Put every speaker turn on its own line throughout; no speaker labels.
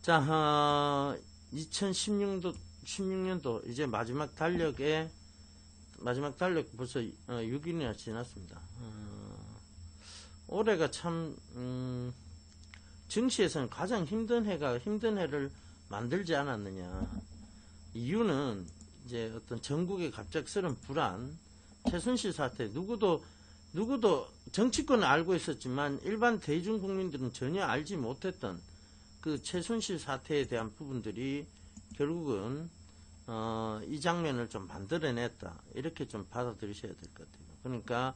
자, 2016년도 이제 마지막 달력 벌써 6일이나 지났습니다. 올해가 참 증시에서는 가장 힘든 해를 만들지 않았느냐. 이유는 이제 어떤 전국의 갑작스런 불안, 최순실 사태, 누구도 정치권은 알고 있었지만 일반 대중 국민들은 전혀 알지 못했던 그 최순실 사태에 대한 부분들이 결국은 이 장면을 좀 만들어냈다, 이렇게 좀 받아들이셔야 될 것 같아요. 그러니까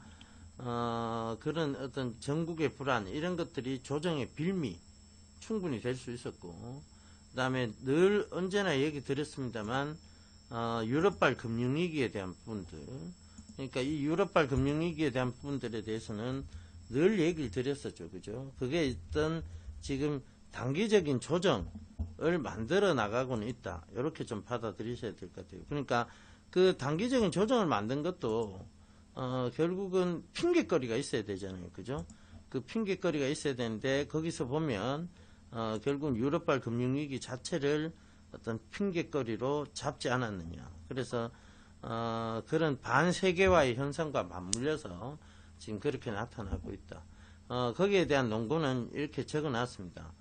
그런 어떤 전국의 불안, 이런 것들이 조정의 빌미 충분히 될 수 있었고, 그 다음에 늘 언제나 얘기 드렸습니다만 유럽발 금융위기에 대한 부분들, 그러니까 이 유럽발 금융위기에 대한 부분들에 대해서는 늘 얘기를 드렸었죠. 그죠? 그게 어떤 지금 단기적인 조정을 만들어 나가고는 있다, 이렇게 좀 받아들이셔야 될 것 같아요. 그러니까 그 단기적인 조정을 만든 것도 결국은 핑계거리가 있어야 되잖아요. 그죠? 그 핑계거리가 있어야 되는데, 거기서 보면 결국은 유럽발 금융위기 자체를 어떤 핑계거리로 잡지 않았느냐. 그래서 그런 반세계화의 현상과 맞물려서 지금 그렇게 나타나고 있다. 거기에 대한 논거는 이렇게 적어놨습니다.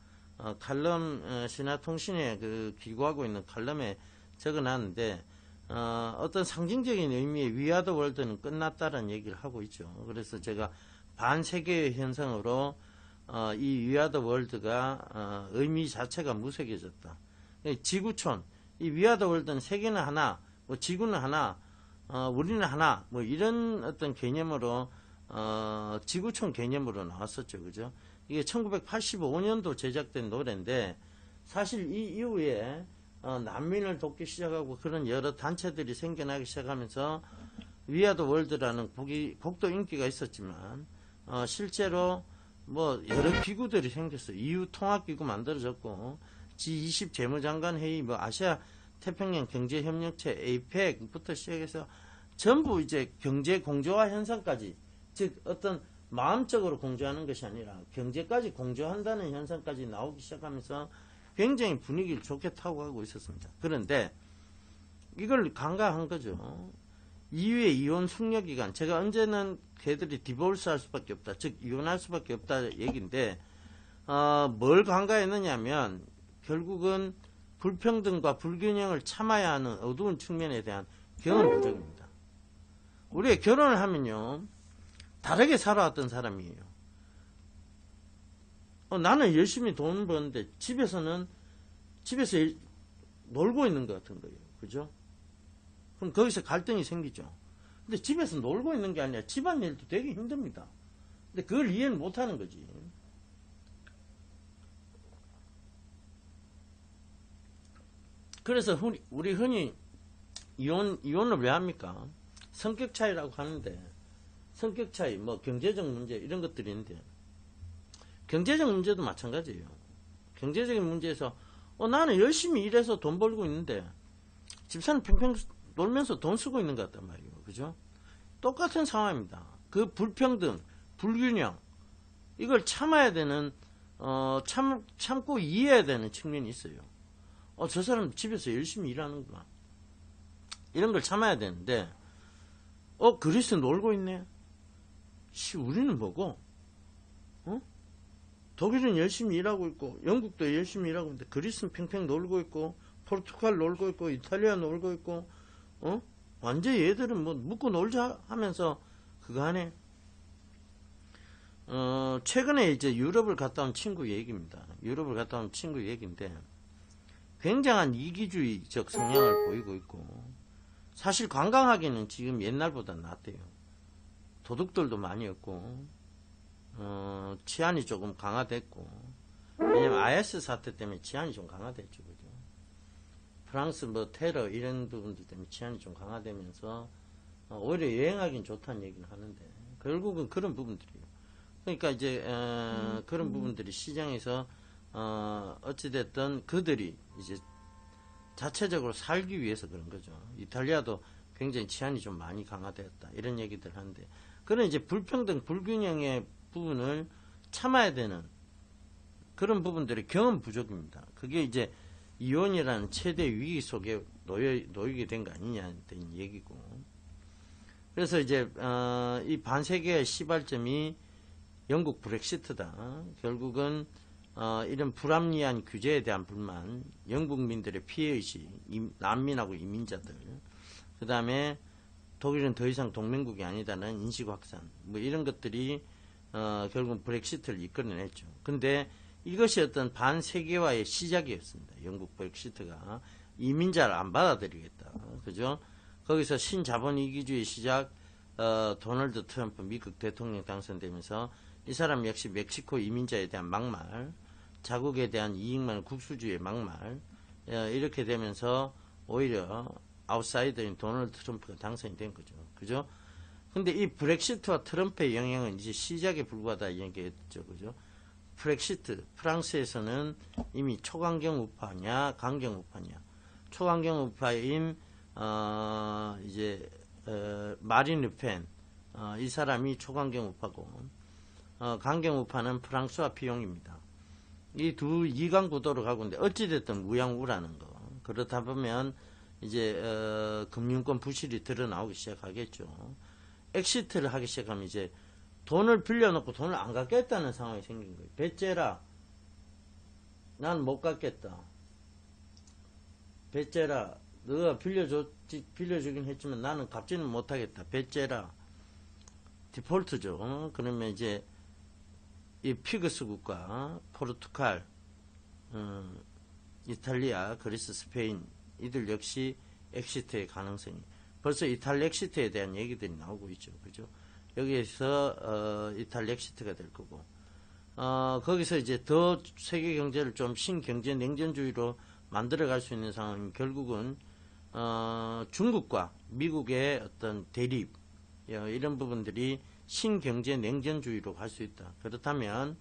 칼럼, 신화통신에 기고하고 있는 칼럼에 적어놨는데, 어떤 상징적인 의미의 위아더 월드는 끝났다라는 얘기를 하고 있죠. 그래서 제가 반세계의 현상으로 이 위아더 월드가 의미 자체가 무색해졌다. 지구촌, 이 위아더 월드는 세계는 하나, 뭐 지구는 하나, 우리는 하나, 뭐 이런 어떤 개념으로 지구촌 개념으로 나왔었죠. 그죠? 이게 1985년도 제작된 노래인데, 사실 이 이후에 난민을 돕기 시작하고 그런 여러 단체들이 생겨나기 시작하면서 위아더 월드라는 곡도 인기가 있었지만, 실제로 뭐 여러 기구들이 생겼어요. EU 통합기구 만들어졌고, G20 재무장관 회의, 뭐 아시아 태평양 경제협력체 APEC부터 시작해서 전부 이제 경제 공조화 현상까지, 즉 어떤 마음적으로 공조하는 것이 아니라 경제까지 공조한다는 현상까지 나오기 시작하면서 굉장히 분위기를 좋게 타고 가고 있었습니다. 그런데 이걸 간과한 거죠. EU의 이혼 숙려 기간, 제가 언제는 걔들이 디볼스 할 수밖에 없다, 즉 이혼할 수밖에 없다 얘기인데, 뭘 간과했느냐면 결국은 불평등과 불균형을 참아야 하는 어두운 측면에 대한 경험 부족입니다. 우리가 결혼을 하면요, 다르게 살아왔던 사람이에요. 나는 열심히 돈 버는데 집에서 놀고 있는 것 같은 거예요. 그죠? 그럼 거기서 갈등이 생기죠. 근데 집에서 놀고 있는 게 아니라 집안일도 되게 힘듭니다. 근데 그걸 이해는 못하는 거지. 그래서 우리 흔히 이혼을 왜 합니까? 성격 차이라고 하는데, 성격 차이, 뭐 경제적 문제 이런 것들이 있는데, 경제적 문제도 마찬가지예요. 경제적인 문제에서 나는 열심히 일해서 돈 벌고 있는데 집사는 팽팽 놀면서 돈 쓰고 있는 것 같단 말이에요. 그죠? 똑같은 상황입니다. 그 불평등, 불균형, 이걸 참아야 되는, 참고 이해해야 되는 측면이 있어요. 저 사람 집에서 열심히 일하는구나, 이런 걸 참아야 되는데, 그리스 놀고 있네. 우리는 뭐고? 독일은 열심히 일하고 있고, 영국도 열심히 일하고 있는데, 그리스는 팽팽 놀고 있고, 포르투갈 놀고 있고, 이탈리아 놀고 있고, 완전히 얘들은 뭐 묻고 놀자 하면서 그거 하네. 최근에 이제 유럽을 갔다 온 친구 얘기입니다. 유럽을 갔다 온 친구 얘기인데, 굉장한 이기주의적 성향을 보이고 있고, 사실 관광하기는 지금 옛날보다 낫대요. 도둑들도 많이 없고, 치안이 조금 강화됐고, 왜냐면 IS 사태 때문에 치안이 좀 강화됐죠. 그죠? 프랑스 뭐 테러 이런 부분들 때문에 치안이 좀 강화되면서 오히려 여행하기는 좋다는 얘기는 하는데, 결국은 그런 부분들이에요. 그러니까 이제 그런 부분들이 시장에서 어찌됐든 그들이 이제 자체적으로 살기 위해서 그런 거죠. 이탈리아도 굉장히 치안이 좀 많이 강화되었다, 이런 얘기들 하는데, 그런 이제 불평등, 불균형의 부분을 참아야 되는 그런 부분들이 경험 부족입니다. 그게 이제 이혼이라는 최대 위기 속에 놓이게 된 거 아니냐는 얘기고. 그래서 이제 이 반세계의 시발점이 영국 브렉시트다. 결국은 이런 불합리한 규제에 대한 불만, 영국민들의 피해의식, 난민하고 이민자들, 그 다음에 독일은 더 이상 동맹국이 아니다는 인식 확산, 뭐 이런 것들이 결국 브렉시트를 이끌어냈죠. 근데 이것이 어떤 반세계화의 시작이었습니다. 영국 브렉시트가 이민자를 안 받아들이겠다. 그죠? 거기서 신자본 이기주의 시작, 도널드 트럼프 미국 대통령 당선되면서 이 사람 역시 멕시코 이민자에 대한 막말, 자국에 대한 이익만 국수주의의 막말, 이렇게 되면서 오히려 아웃사이더인 도널드 트럼프가 당선이 된 거죠. 그죠? 근데 이 브렉시트와 트럼프의 영향은 이제 시작에 불과하다 얘기했죠. 그죠? 브렉시트, 프랑스에서는 이미 초강경 우파냐, 강경 우파냐. 초강경 우파인, 마린 르펜, 이 사람이 초강경 우파고, 강경 우파는 프랑스와 피용입니다. 이 두 이강 구도로 가고 있는데, 어찌됐든 우양우라는 거. 그렇다 보면, 이제, 금융권 부실이 드러나오기 시작하겠죠. 엑시트를 하기 시작하면 이제, 돈을 빌려놓고 돈을 안 갚겠다는 상황이 생긴 거예요. 배째라. 난 못 갚겠다. 배째라. 너가 빌려주긴 했지만 나는 갚지는 못하겠다. 배째라. 디폴트죠. 그러면 이제 이 피그스 국가, 포르투갈, 이탈리아, 그리스, 스페인 이들 역시 엑시트의 가능성이 벌써 이탈리아 엑시트에 대한 얘기들이 나오고 있죠. 그죠? 여기에서 이탈리아 엑시트가 될 거고 거기서 이제 더 세계 경제를 좀 신경제 냉전주의로 만들어갈 수 있는 상황이 결국은 중국과 미국의 어떤 대립 이런 부분들이 신경제 냉전주의로 갈 수 있다. 그렇다면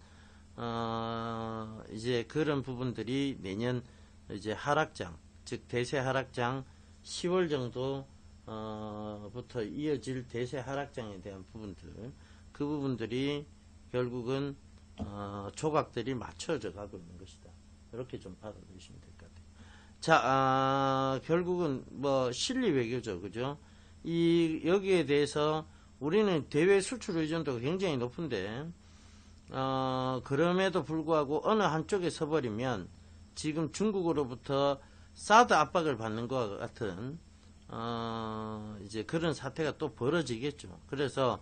이제 그런 부분들이 내년 이제 하락장, 즉 대세 하락장 10월 정도 부터 이어질 대세 하락장에 대한 부분들, 그 부분들이 결국은 조각들이 맞춰져 가고 있는 것이다. 이렇게 좀 받아들이시면 될 것 같아요. 자, 결국은 뭐 실리 외교죠, 그죠? 여기에 대해서 우리는 대외 수출 의존도가 굉장히 높은데 그럼에도 불구하고 어느 한쪽에 서버리면 지금 중국으로부터 사드 압박을 받는 것과 같은 이제 그런 사태가 또 벌어지겠죠. 그래서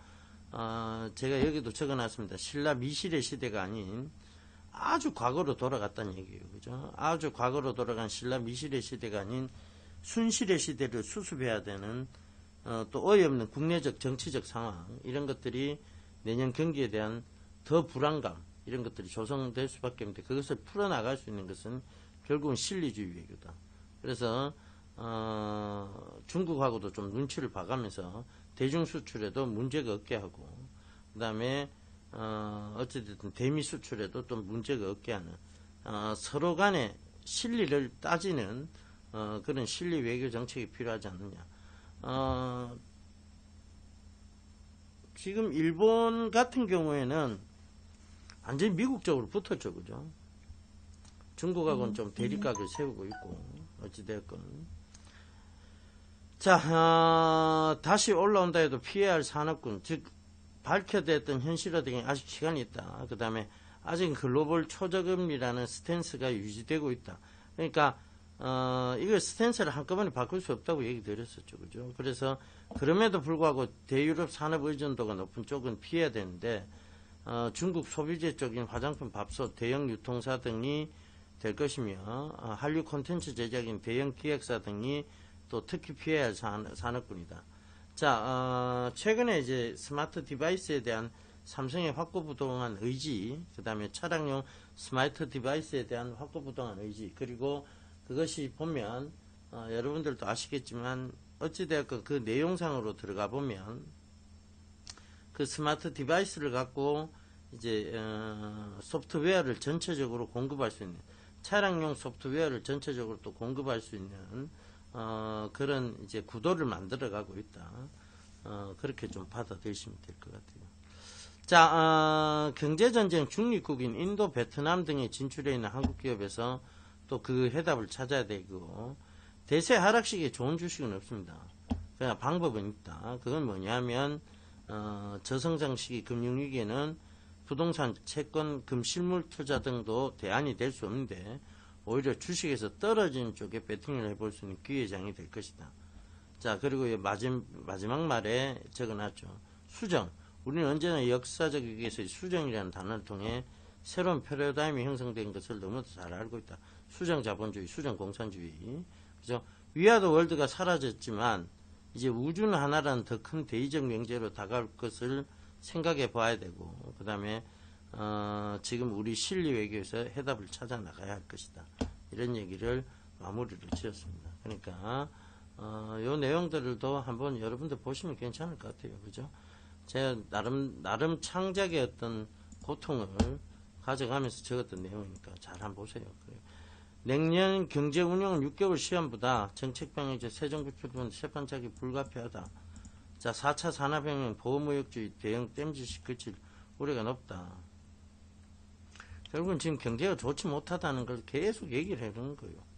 제가 여기도 적어놨습니다. 신라 미실의 시대가 아닌 아주 과거로 돌아갔다는 얘기예요. 그죠? 아주 과거로 돌아간 신라 미실의 시대가 아닌 순실의 시대를 수습해야 되는 또 어이없는 국내적 정치적 상황 이런 것들이 내년 경기에 대한 더 불안감 이런 것들이 조성될 수밖에 없는데 그것을 풀어나갈 수 있는 것은 결국은 실리주의 외교다. 그래서 중국하고도 좀 눈치를 봐가면서 대중 수출에도 문제가 없게 하고 그 다음에 어찌됐든 대미 수출에도 좀 문제가 없게 하는 서로 간의 실리를 따지는 그런 실리 외교 정책이 필요하지 않느냐. 지금 일본 같은 경우에는 완전히 미국적으로 붙었죠. 그죠? 중국하고는 좀 대립각을 세우고 있고 어찌되었건 자 다시 올라온다 해도 피해야 할 산업군 즉 밝혀졌던 현실화 등에 아직 시간이 있다. 그 다음에 아직 글로벌 초저금리라는 스탠스가 유지되고 있다. 그러니까 이걸 스탠스를 한꺼번에 바꿀 수 없다고 얘기 드렸었죠. 그죠? 그래서 그럼에도 불구하고 대유럽 산업 의존도가 높은 쪽은 피해야 되는데 중국 소비재 쪽인 화장품, 밥솥, 대형 유통사 등이 될 것이며 한류 콘텐츠 제작인 대형 기획사 등이 또 특히 피해야 할 산업군이다. 자, 최근에 이제 스마트 디바이스에 대한 삼성의 확고부동한 의지, 그 다음에 차량용 스마트 디바이스에 대한 확고부동한 의지, 그리고 그것이 보면 여러분들도 아시겠지만 어찌되었건 그 내용상으로 들어가 보면 그 스마트 디바이스를 갖고 이제 소프트웨어를 전체적으로 공급할 수 있는 차량용 소프트웨어를 전체적으로 또 공급할 수 있는 그런 이제 구도를 만들어 가고 있다. 그렇게 좀 받아들이시면 될 것 같아요. 자, 경제전쟁 중립국인 인도, 베트남 등에 진출해 있는 한국 기업에서 또 그 해답을 찾아야 되고, 대세 하락시기에 좋은 주식은 없습니다. 그냥 방법은 있다. 그건 뭐냐면, 저성장 시기 금융위기에는 부동산, 채권, 금, 실물 투자 등도 대안이 될 수 없는데, 오히려 주식에서 떨어진 쪽에 배팅을 해볼 수 있는 기회장이 될 것이다. 자, 그리고 마지막 말에 적어놨죠. 수정. 우리는 언제나 역사적 위기에서 수정이라는 단어를 통해 새로운 패러다임이 형성된 것을 너무도 잘 알고 있다. 수정 자본주의, 수정 공산주의. 그죠? 위아더 월드가 사라졌지만 이제 우주는 하나라는 더 큰 대의적 명제로 다가올 것을 생각해 봐야 되고, 그 다음에 지금 우리 실리 외교에서 해답을 찾아 나가야 할 것이다. 이런 얘기를 마무리를 지었습니다. 그러니까 요 내용들도 한번 여러분들 보시면 괜찮을 것 같아요. 그죠? 제가 나름 창작의 어떤 고통을 가져가면서 적었던 내용이니까 잘 한번 보세요. 내년 경제 운영은 6개월 시한보다 정책 방향제 새 정부 출범 세판짜기 불가피하다. 자, 4차 산업혁명 보호무역주의 대형 땜질식 그칠 우려가 높다. 결국은 지금 경제가 좋지 못하다는 걸 계속 얘기를 해주는 거예요.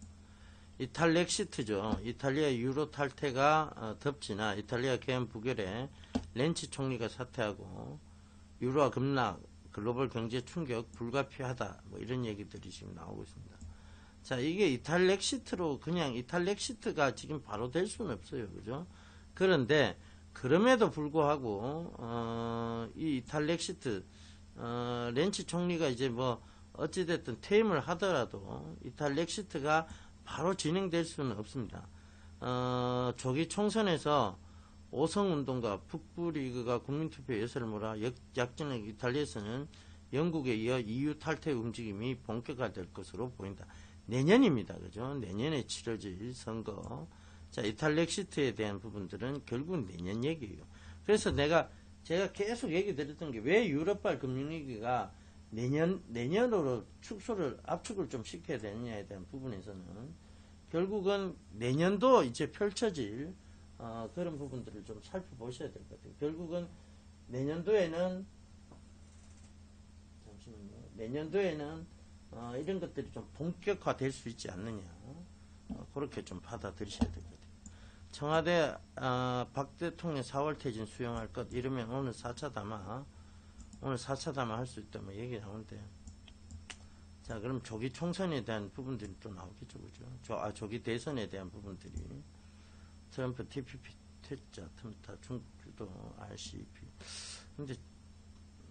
이탈 렉시트죠. 이탈리아 유로 탈퇴가 덮지나 이탈리아 개헌 부결에 렌치 총리가 사퇴하고 유로화 급락, 글로벌 경제 충격 불가피하다. 뭐 이런 얘기들이 지금 나오고 있습니다. 자, 이게 이탈 렉시트로 그냥 이탈 렉시트가 지금 바로 될 수는 없어요. 그죠? 그런데 그럼에도 불구하고 이 이탈 렉시트 렌치 총리가 이제 뭐 어찌됐든 퇴임을 하더라도 이탈 렉시트가 바로 진행될 수는 없습니다. 조기 총선에서 오성운동과 북부리그가 국민투표 예설을 몰아 약진한 이탈리아에서는 영국에 이어 EU 탈퇴 움직임이 본격화될 것으로 보인다. 내년입니다. 그죠? 내년에 치러질 선거. 자, 이탈 렉시트에 대한 부분들은 결국 내년 얘기예요. 그래서 제가 계속 얘기 드렸던 게 왜 유럽발 금융위기가 내년으로 압축을 좀 시켜야 되느냐에 대한 부분에서는 결국은 내년도 이제 펼쳐질 그런 부분들을 좀 살펴보셔야 될 것 같아요. 결국은 내년도에는 이런 것들이 좀 본격화될 수 있지 않느냐, 그렇게 좀 받아들이셔야 될 것 같아요. 청와대 박 대통령 4월 퇴진 수용할 것 이러면 오늘 4차 담화 할 수 있다면 얘기 나오는데, 자, 그럼 조기 총선에 대한 부분들이 또 나오겠죠. 그죠? 조기 대선에 대한 부분들이 트럼프 TPP 퇴짜 틈타 중국주도 RCEP. 근데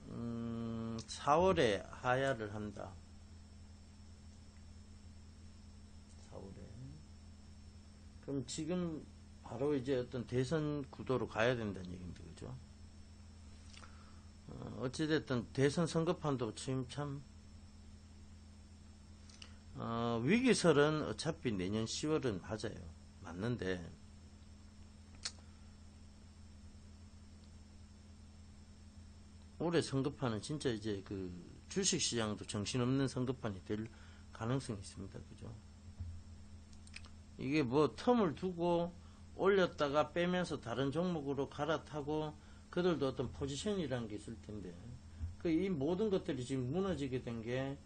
4월에 하야를 한다. 4월에. 그럼 지금 바로 이제 어떤 대선 구도로 가야 된다는 얘기인데, 그죠? 어찌됐든 대선 선거판도 지금 참 위기설은 어차피 내년 10월은 맞는데 올해 선거판은 진짜 이제 그 주식시장도 정신없는 선거판이 될 가능성이 있습니다. 그죠? 이게 뭐 텀을 두고 올렸다가 빼면서 다른 종목으로 갈아타고 그들도 어떤 포지션이라는 게 있을 텐데, 이 모든 것들이 지금 무너지게 된 게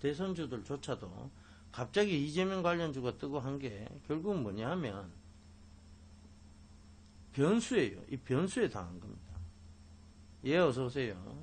대선주들조차도 갑자기 이재명 관련주가 뜨고 한 게 결국은 뭐냐 하면 변수예요. 이 변수에 당한 겁니다. 예, 어서 오세요.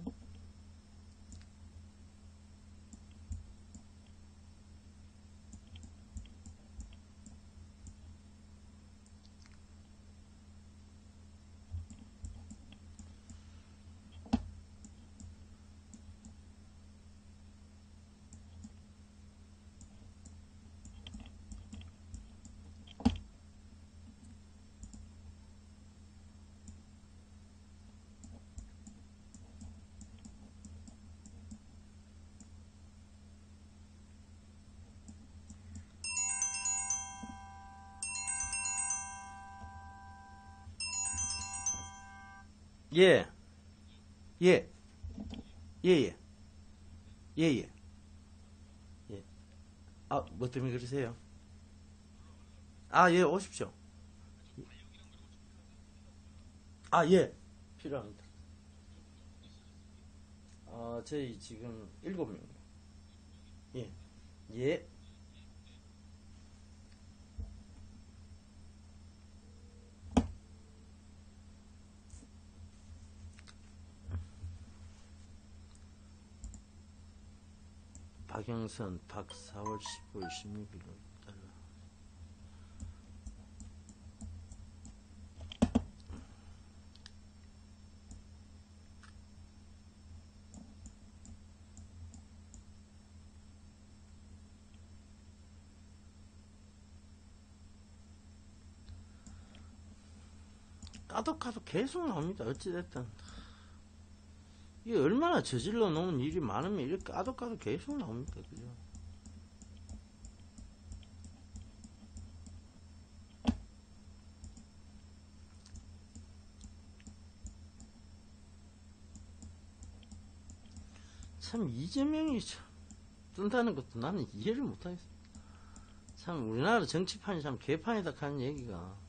예, 예, 예, 예, 예, 예, 예. 뭐 때문에 그러세요? 예, 오십시오. 예, 필요합니다. 저희 지금 7명. 예. 예. 박영선, 박 4월 15일 16일 달러. 까덕까덕 계속 나옵니다. 어찌됐든. 이게 얼마나 저질러 놓은 일이 많으면 이렇게 까덕까덕 계속 나옵니까? 그죠? 참, 이재명이 뜬다는 것도 나는 이해를 못하겠어. 참, 우리나라 정치판이 참 개판이다 하는 얘기가,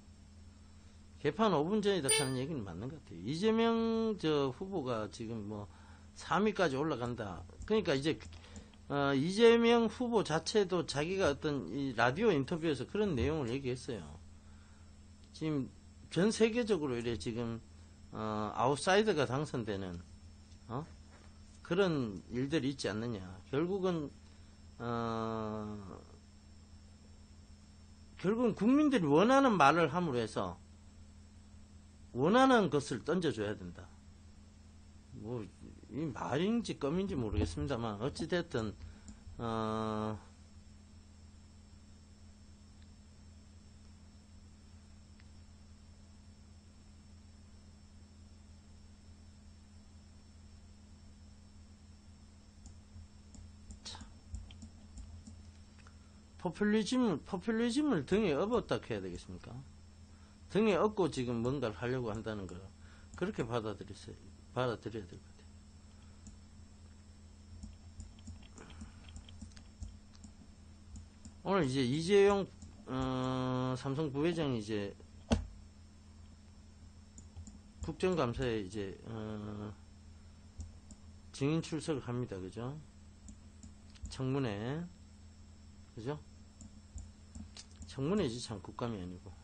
개판 5분 전이다 하는 얘기는 맞는 것 같아요. 이재명 후보가 지금 뭐 3위까지 올라간다. 그러니까 이제 이재명 후보 자체도 자기가 어떤 이 라디오 인터뷰에서 그런 내용을 얘기했어요. 지금 전 세계적으로 이래 지금 아웃사이더가 당선되는 그런 일들이 있지 않느냐. 결국은 국민들이 원하는 말을 함으로 해서 원하는 것을 던져줘야 된다. 뭐, 이 말인지 껌인지 모르겠습니다만, 어찌됐든, 포퓰리즘을 등에 업었다 해야 되겠습니까? 등에 업고 지금 뭔가를 하려고 한다는 거, 그렇게 받아들여야 될 것 같아요. 오늘 이제 이재용 삼성 부회장이 이제 국정감사에 이제 증인 출석을 합니다. 그죠? 청문회. 그죠? 청문회지 참 국감이 아니고.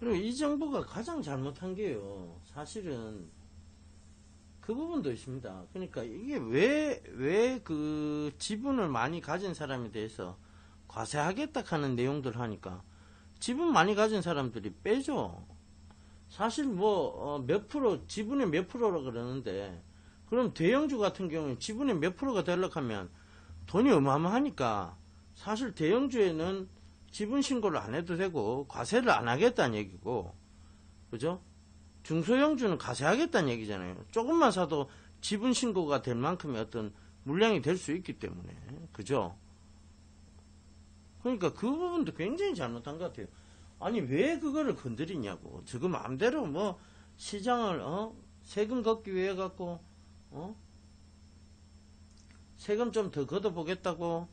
그리고 이 정부가 가장 잘못한 게요. 사실은 그 부분도 있습니다. 그러니까 이게 왜 그 지분을 많이 가진 사람에 대해서 과세하겠다 하는 내용들 하니까 지분 많이 가진 사람들이 빼죠. 사실 뭐 몇 프로, 지분의 몇 프로라 그러는데, 그럼 대형주 같은 경우는 지분의 몇 프로가 되려고 하면 돈이 어마어마하니까 사실 대형주에는 지분 신고를 안 해도 되고 과세를 안 하겠다는 얘기고, 그죠? 중소형주는 과세하겠다는 얘기잖아요. 조금만 사도 지분 신고가 될 만큼의 어떤 물량이 될 수 있기 때문에, 그죠? 그러니까 그 부분도 굉장히 잘못한 것 같아요. 아니 왜 그거를 건드리냐고. 지금 마음대로 뭐 시장을 세금 걷기 위해 갖고 세금 좀 더 걷어보겠다고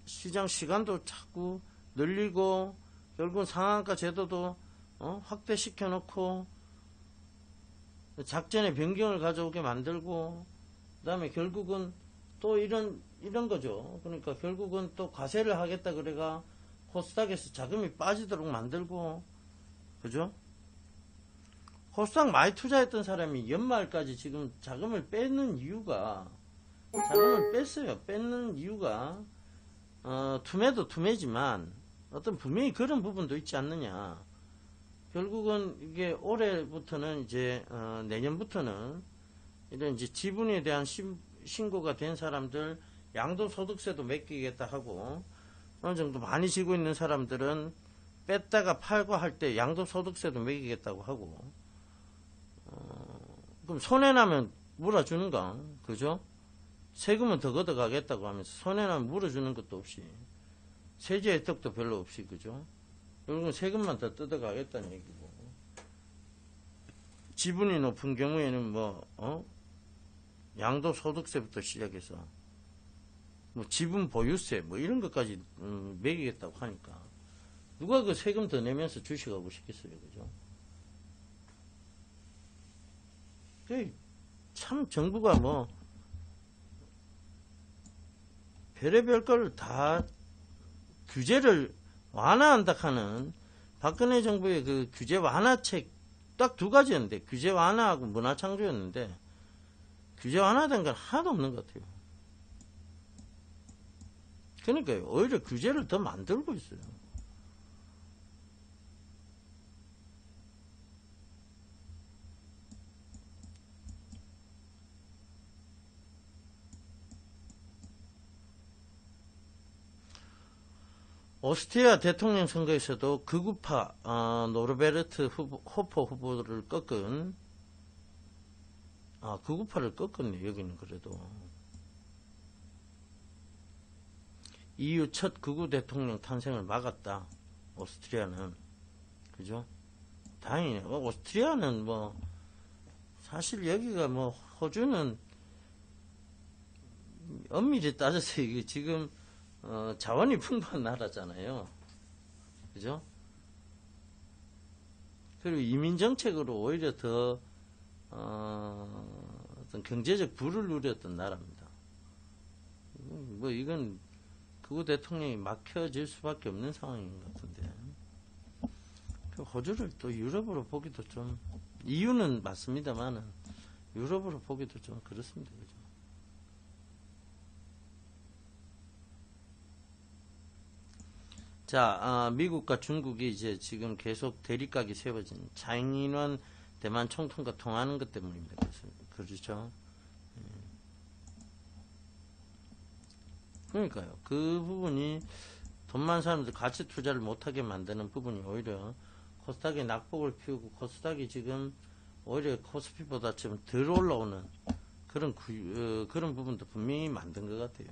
시장 시간도 자꾸 늘리고 결국은 상한가 제도도 확대시켜 놓고 작전의 변경을 가져오게 만들고 그다음에 결국은 또 이런 거죠. 그러니까 결국은 또 과세를 하겠다 그래가 코스닥에서 자금이 빠지도록 만들고, 그죠? 코스닥 많이 투자했던 사람이 연말까지 지금 자금을 뺐는 이유가, 자금을 뺐어요. 뺏는 이유가 투매도 투매지만 어떤 분명히 그런 부분도 있지 않느냐. 결국은 이게 올해부터는 이제 내년부터는 이런 이제 지분에 대한 신고가 된 사람들 양도소득세도 맡기겠다 하고 어느 정도 많이 지고 있는 사람들은 뺐다가 팔고 할 때 양도소득세도 매기겠다고 하고, 그럼 손해나면 물어주는가? 그죠? 세금은 더 걷어가겠다고 하면서 손해나면 물어주는 것도 없이, 세제 혜택도 별로 없이, 그죠? 결국은 세금만 더 뜯어가겠다는 얘기고, 지분이 높은 경우에는 양도소득세부터 시작해서, 지분 보유세, 이런 것까지, 매기겠다고 하니까, 누가 그 세금 더 내면서 주식하고 싶겠어요, 그죠? 참, 정부가 별의별 걸 다 규제를 완화한다 하는 박근혜 정부의 그 규제 완화책 딱 두 가지였는데, 규제 완화하고 문화창조였는데, 규제 완화된 건 하나도 없는 것 같아요. 그러니까요, 오히려 규제를 더 만들고 있어요. 오스트리아 대통령 선거에서도 극우파 노르베르트 호퍼 후보를 꺾은, 극우파를 꺾었네. 여기는 그래도 EU 첫 극우 대통령 탄생을 막았다. 오스트리아는, 그죠? 다행이네. 오스트리아는 사실 여기가 호주는 엄밀히 따져서 이게 지금 자원이 풍부한 나라잖아요. 그죠? 그리고 이민정책으로 오히려 더, 어떤 경제적 부를 누렸던 나라입니다. 이건 극우 대통령이 막혀질 수밖에 없는 상황인 것 같은데. 호주를 또 유럽으로 보기도 좀, 이유는 맞습니다만은, 유럽으로 보기도 좀 그렇습니다. 그죠? 자, 미국과 중국이 이제 지금 계속 대립각이 세워진 차이인원 대만 총통과 통하는 것 때문입니다. 그렇죠? 그러니까요. 그 부분이 돈 많은 사람들 가치 투자를 못하게 만드는 부분이 오히려 코스닥에 낙폭을 피우고 코스닥이 지금 오히려 코스피보다 좀 덜 올라오는 그런 부분도 분명히 만든 것 같아요.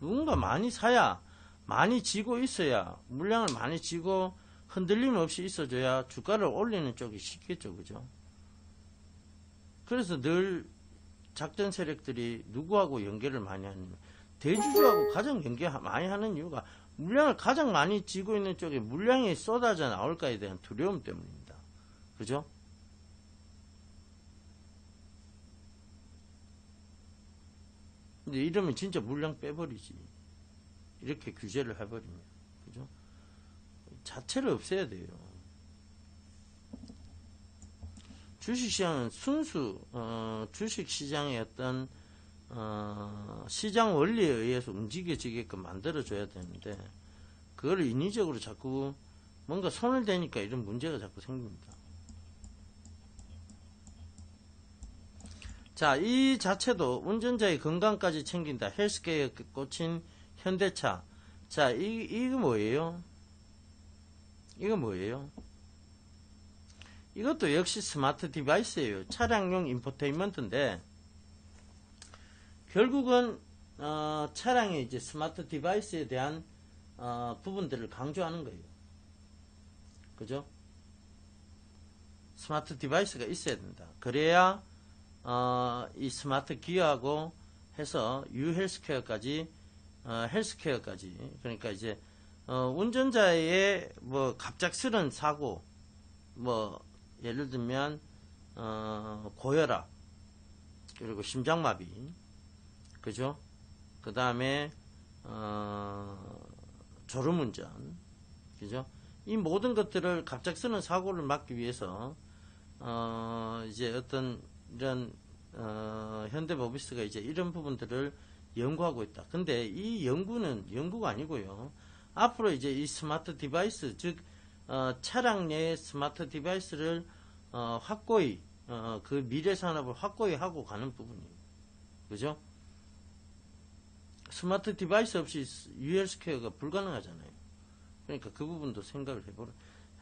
누군가 많이 사야, 많이 지고 있어야, 물량을 많이 지고 흔들림 없이 있어줘야 주가를 올리는 쪽이 쉽겠죠. 그죠? 그래서 늘 작전 세력들이 누구하고 연계를 많이 하냐면 대주주하고 가장 연계 많이 하는 이유가 물량을 가장 많이 지고 있는 쪽에 물량이 쏟아져 나올까에 대한 두려움 때문입니다. 그죠? 근데 이러면 진짜 물량 빼버리지. 이렇게 규제를 해버리면. 그죠? 자체를 없애야 돼요. 주식시장은 순수, 주식시장의 어떤, 시장 원리에 의해서 움직여지게끔 만들어줘야 되는데, 그걸 인위적으로 자꾸 뭔가 손을 대니까 이런 문제가 자꾸 생깁니다. 자, 이 자체도 운전자의 건강까지 챙긴다. 헬스케어에 꽂힌 현대차. 자, 이거 뭐예요? 이거 뭐예요? 이것도 역시 스마트 디바이스예요. 차량용 인포테인먼트인데, 결국은, 차량의 이제 스마트 디바이스에 대한, 부분들을 강조하는 거예요. 그죠? 스마트 디바이스가 있어야 된다. 그래야, 이 스마트 기어하고 해서 유헬스케어까지, 그러니까 이제, 운전자의 갑작스런 사고, 예를 들면, 고혈압, 그리고 심장마비, 그죠? 그 다음에, 졸음운전, 그죠? 이 모든 것들을 갑작스런 사고를 막기 위해서, 이제 어떤, 이런, 현대모비스가 이제 이런 부분들을 연구하고 있다. 근데 이 연구가 아니고요. 앞으로 이제 이 스마트 디바이스, 즉, 차량 내의 스마트 디바이스를 확고히 그 미래 산업을 확고히 하고 가는 부분이에요. 그죠? 스마트 디바이스 없이 UL 스퀘어가 불가능하잖아요. 그러니까 그 부분도 생각을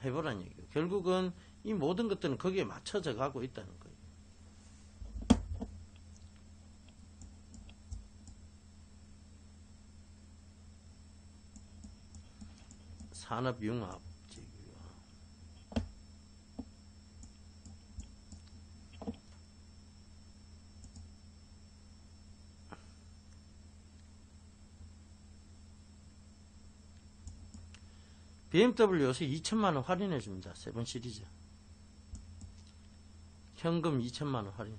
해보라는 얘기예요. 결국은 이 모든 것들은 거기에 맞춰져 가고 있다는 거예요. 산업융합 BMW 요새 2천만원 할인해 줍니다. 7 시리즈. 현금 2천만원 할인.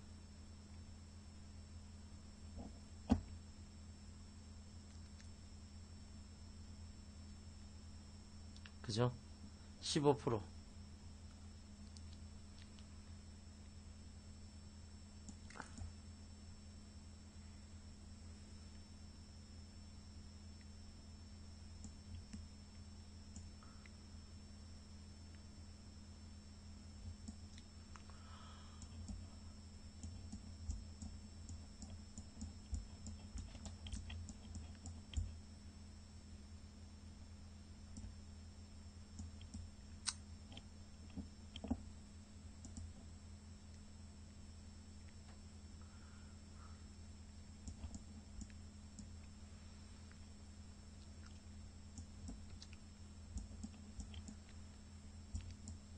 그죠? 15%.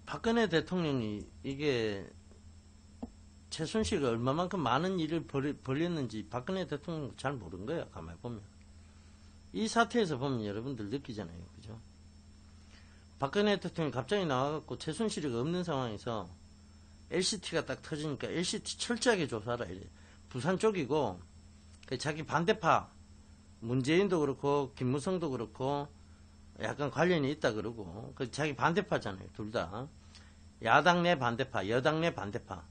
박근혜 대통령이 이게 최순실이 얼마만큼 많은 일을 벌였는지 박근혜 대통령도 잘 모르는 거야. 가만히 보면 이 사태에서 보면 여러분들 느끼잖아요. 그죠? 박근혜 대통령이 갑자기 나와갖고 최순실이가 없는 상황에서 LCT가 딱 터지니까 LCT 철저하게 조사하라 이래. 부산 쪽이고 자기 반대파 문재인도 그렇고 김무성도 그렇고 약간 관련이 있다 그러고 자기 반대파잖아요. 둘 다. 야당 내 반대파, 여당 내 반대파.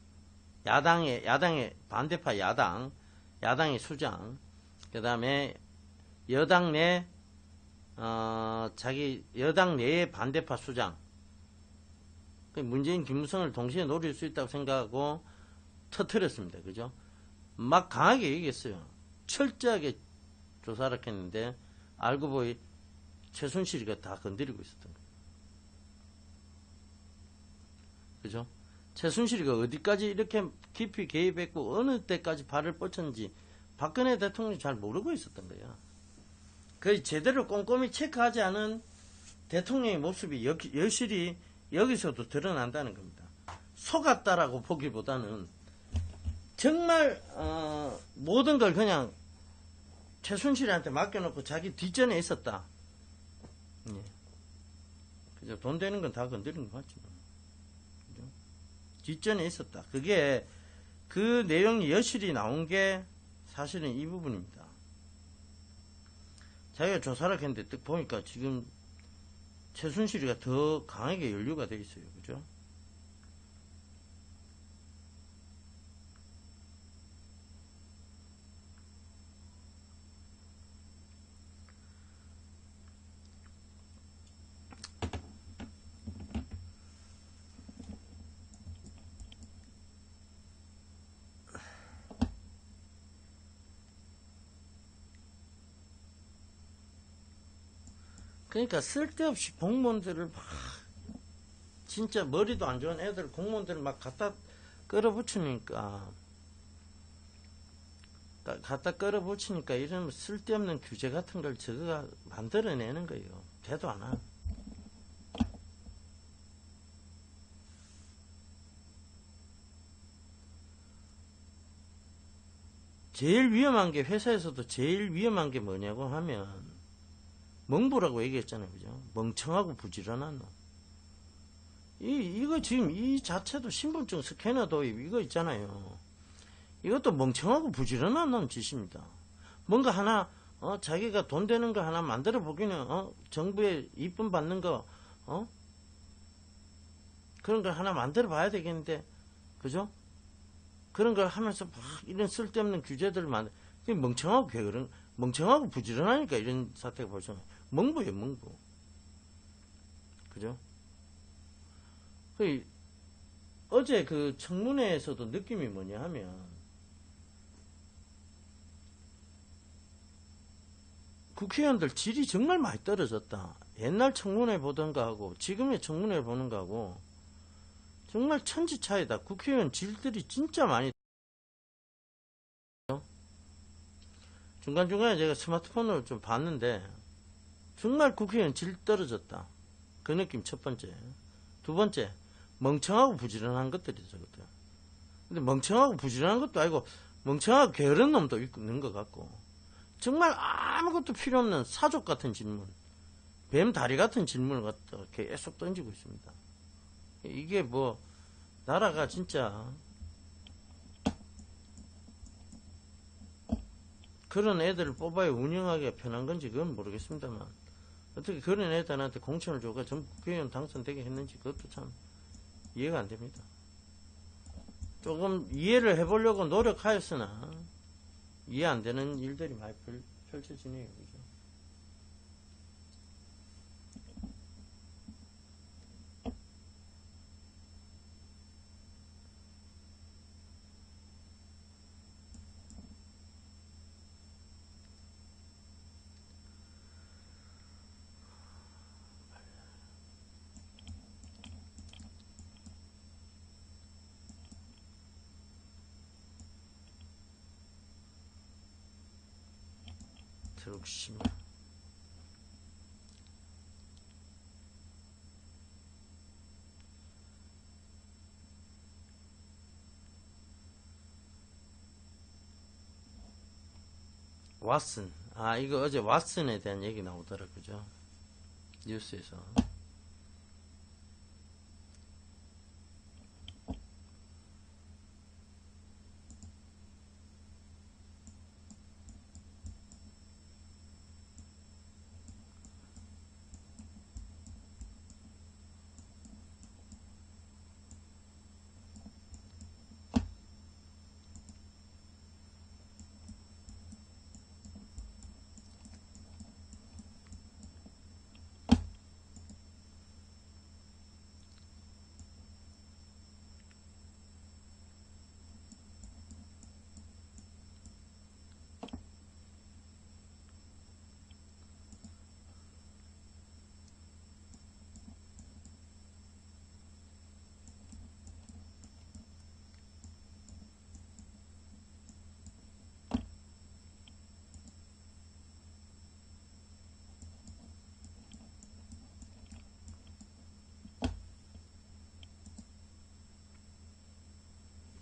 야당의 반대파 야당의 수장. 그 다음에 여당 내 자기 여당 내의 반대파 수장. 문재인 김무성을 동시에 노릴 수 있다고 생각하고 터뜨렸습니다. 그죠? 막 강하게 얘기했어요. 철저하게 조사를 했는데 알고 보니 최순실이가 다 건드리고 있었던 거예요. 그죠? 최순실이가 어디까지 이렇게 깊이 개입했고 어느 때까지 발을 뻗쳤는지 박근혜 대통령이 잘 모르고 있었던 거야. 거의 제대로 꼼꼼히 체크하지 않은 대통령의 모습이 여실히 여기서도 드러난다는 겁니다. 속았다라고 보기보다는 정말 모든 걸 그냥 최순실한테 맡겨놓고 자기 뒷전에 있었다. 예. 그죠? 돈 되는 건 다 건드리는 거 맞죠? 그죠? 뒷전에 있었다. 그게 그 내용이 여실히 나온 게 사실은 이 부분입니다. 자기가 조사를 했는데 딱 보니까 지금 최순실이가 더 강하게 연루가 되어 있어요. 그죠? 그러니까 쓸데없이 공무원들을 막 진짜 머리도 안 좋은 애들 공무원들을 막 갖다 끌어붙이니까 이런 쓸데없는 규제 같은 걸 저거가 만들어내는 거예요. 돼도 안 하. 제일 위험한 게 회사에서도 제일 위험한 게 뭐냐고 하면 멍부라고 얘기했잖아요. 그죠? 멍청하고 부지런한 놈. 이거 지금 이 자체도 신분증 스캐너 도입 이거 있잖아요. 이것도 멍청하고 부지런한 놈 짓입니다. 뭔가 하나 자기가 돈 되는 거 하나 만들어 보기는 정부에 이쁨 받는 거 그런 걸 하나 만들어 봐야 되겠는데 그죠? 그런 걸 하면서 막 이런 쓸데없는 규제들을 멍청하고 게으른 멍청하고 부지런하니까 이런 사태가 벌써 멍부예요. 멍부. 그죠? 어제 그 청문회에서도 느낌이 뭐냐 하면 국회의원들 질이 정말 많이 떨어졌다. 옛날 청문회 보던가 하고 지금의 청문회 보는 거하고 정말 천지 차이다. 국회의원 질들이 진짜 많이. 중간중간에 제가 스마트폰으로 좀 봤는데 정말 국회의원 질 떨어졌다. 그 느낌 첫 번째. 두 번째, 멍청하고 부지런한 것들이죠. 근데 멍청하고 부지런한 것도 아니고 멍청하고 게으른 놈도 있는 것 같고 정말 아무것도 필요 없는 사족 같은 질문, 뱀 다리 같은 질문을 갖다 계속 던지고 있습니다. 이게 뭐 나라가 진짜 그런 애들을 뽑아야 운영하기가 편한 건지 그건 모르겠습니다만 어떻게 그런 애들한테 공천을 줘가 전부 국회의원 당선되게 했는지 그것도 참 이해가 안 됩니다. 조금 이해를 해보려고 노력하였으나 이해 안 되는 일들이 많이 펼쳐지네요. 그죠? 트럭심 왓슨. 아, 이거 어제 왓슨에 대한 얘기 나오더라, 그죠? 뉴스에서.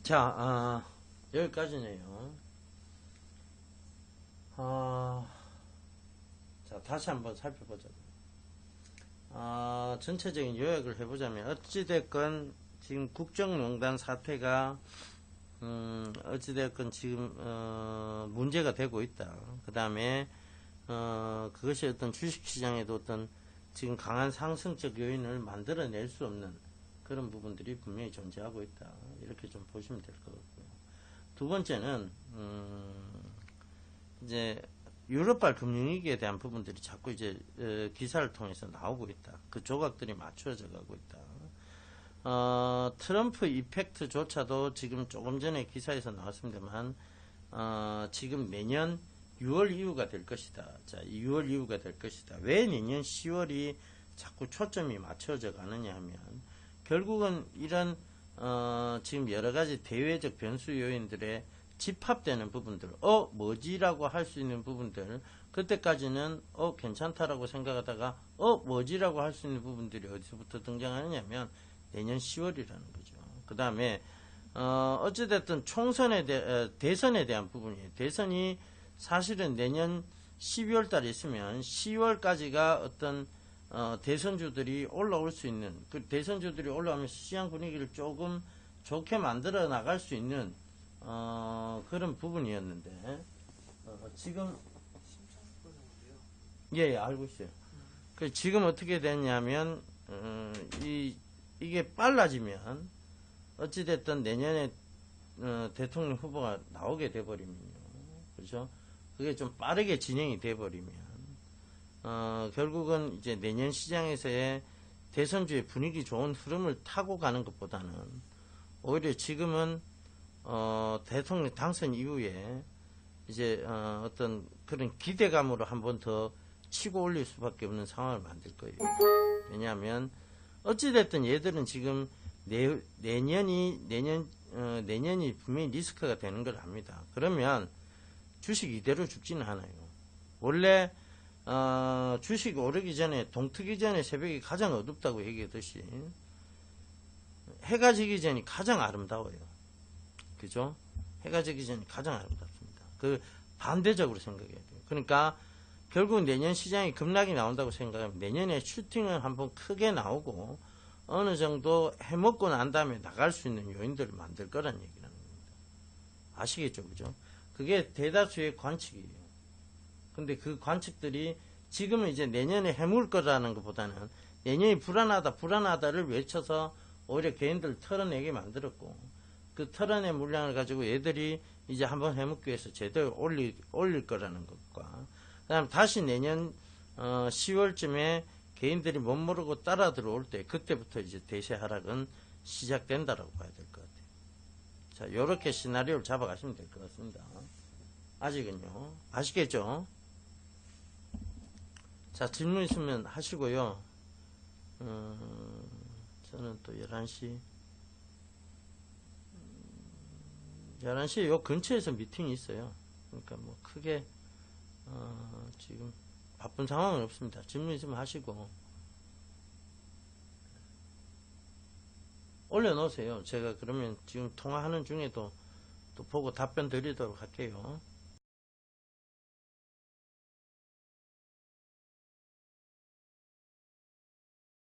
자, 여기까지네요. 자, 다시 한번 살펴보자. 전체적인 요약을 해보자면, 어찌됐건, 지금 국정농단 사태가, 어찌됐건 지금, 문제가 되고 있다. 그 다음에, 그것이 어떤 주식시장에도 어떤 지금 강한 상승적 요인을 만들어낼 수 없는 그런 부분들이 분명히 존재하고 있다. 이렇게 좀 보시면 될 것 같고요. 두 번째는, 이제, 유럽발 금융위기에 대한 부분들이 자꾸 이제 기사를 통해서 나오고 있다. 그 조각들이 맞추어져 가고 있다. 트럼프 이펙트조차도 지금 조금 전에 기사에서 나왔습니다만 지금 내년 6월 이후가 될 것이다. 자, 6월 이후가 될 것이다. 왜 내년 10월이 자꾸 초점이 맞춰져 가느냐 하면 결국은 이런 지금 여러 가지 대외적 변수 요인들의 집합되는 부분들, 뭐지라고 할 수 있는 부분들, 그때까지는 괜찮다라고 생각하다가 뭐지라고 할 수 있는 부분들이 어디서부터 등장하느냐면 내년 10월이라는 거죠. 그 다음에 어찌됐든 대선에 대한 부분이에요. 대선이 사실은 내년 12월 달에 있으면 10월까지가 어떤 대선주들이 올라올 수 있는, 그 대선주들이 올라오면서 시장 분위기를 조금 좋게 만들어 나갈 수 있는 그런 부분이었는데 지금 예, 알고 있어요. 그 지금 어떻게 됐냐면 이게 빨라지면 어찌됐든 내년에 대통령 후보가 나오게 돼버리면요, 그렇죠? 그게 좀 빠르게 진행이 돼버리면 결국은 이제 내년 시장에서의 대선주의 분위기 좋은 흐름을 타고 가는 것보다는 오히려 지금은 대통령 당선 이후에 이제 어떤 그런 기대감으로 한번 더 치고 올릴 수밖에 없는 상황을 만들 거예요. 왜냐하면 어찌됐든 얘들은 지금 내년이 분명히 리스크가 되는 걸 압니다. 그러면 주식 이대로 죽지는 않아요. 원래 주식 오르기 전에 동트기 전에 새벽이 가장 어둡다고 얘기하듯이 해가 지기 전이 가장 아름다워요. 그죠? 해가 지기 전이 가장 아름답습니다. 그 반대적으로 생각해야 돼요. 그러니까 결국 내년 시장이 급락이 나온다고 생각하면 내년에 슈팅을 한번 크게 나오고 어느 정도 해먹고 난 다음에 나갈 수 있는 요인들을 만들 거란 얘기라는 겁니다. 아시겠죠? 그죠? 그게 대다수의 관측이에요. 근데 그 관측들이 지금은 이제 내년에 해물 거라는 것보다는 내년이 불안하다를 외쳐서 오히려 개인들을 털어내게 만들었고 그 털어낸 물량을 가지고 얘들이 이제 한번 해먹기 위해서 제대로 올릴 거라는 것과 그 다음 다시 내년 10월쯤에 개인들이 못 모르고 따라 들어올 때 그때부터 이제 대세 하락은 시작된다라고 봐야 될 것 같아요. 자, 요렇게 시나리오를 잡아가시면 될 것 같습니다. 아직은요. 아시겠죠? 자, 질문 있으면 하시고요. 저는 또 11시에 요 근처에서 미팅이 있어요. 그러니까 뭐 크게 지금 바쁜 상황은 없습니다. 질문 있으면 하시고 올려놓으세요. 제가 그러면 지금 통화하는 중에도 또 보고 답변 드리도록 할게요.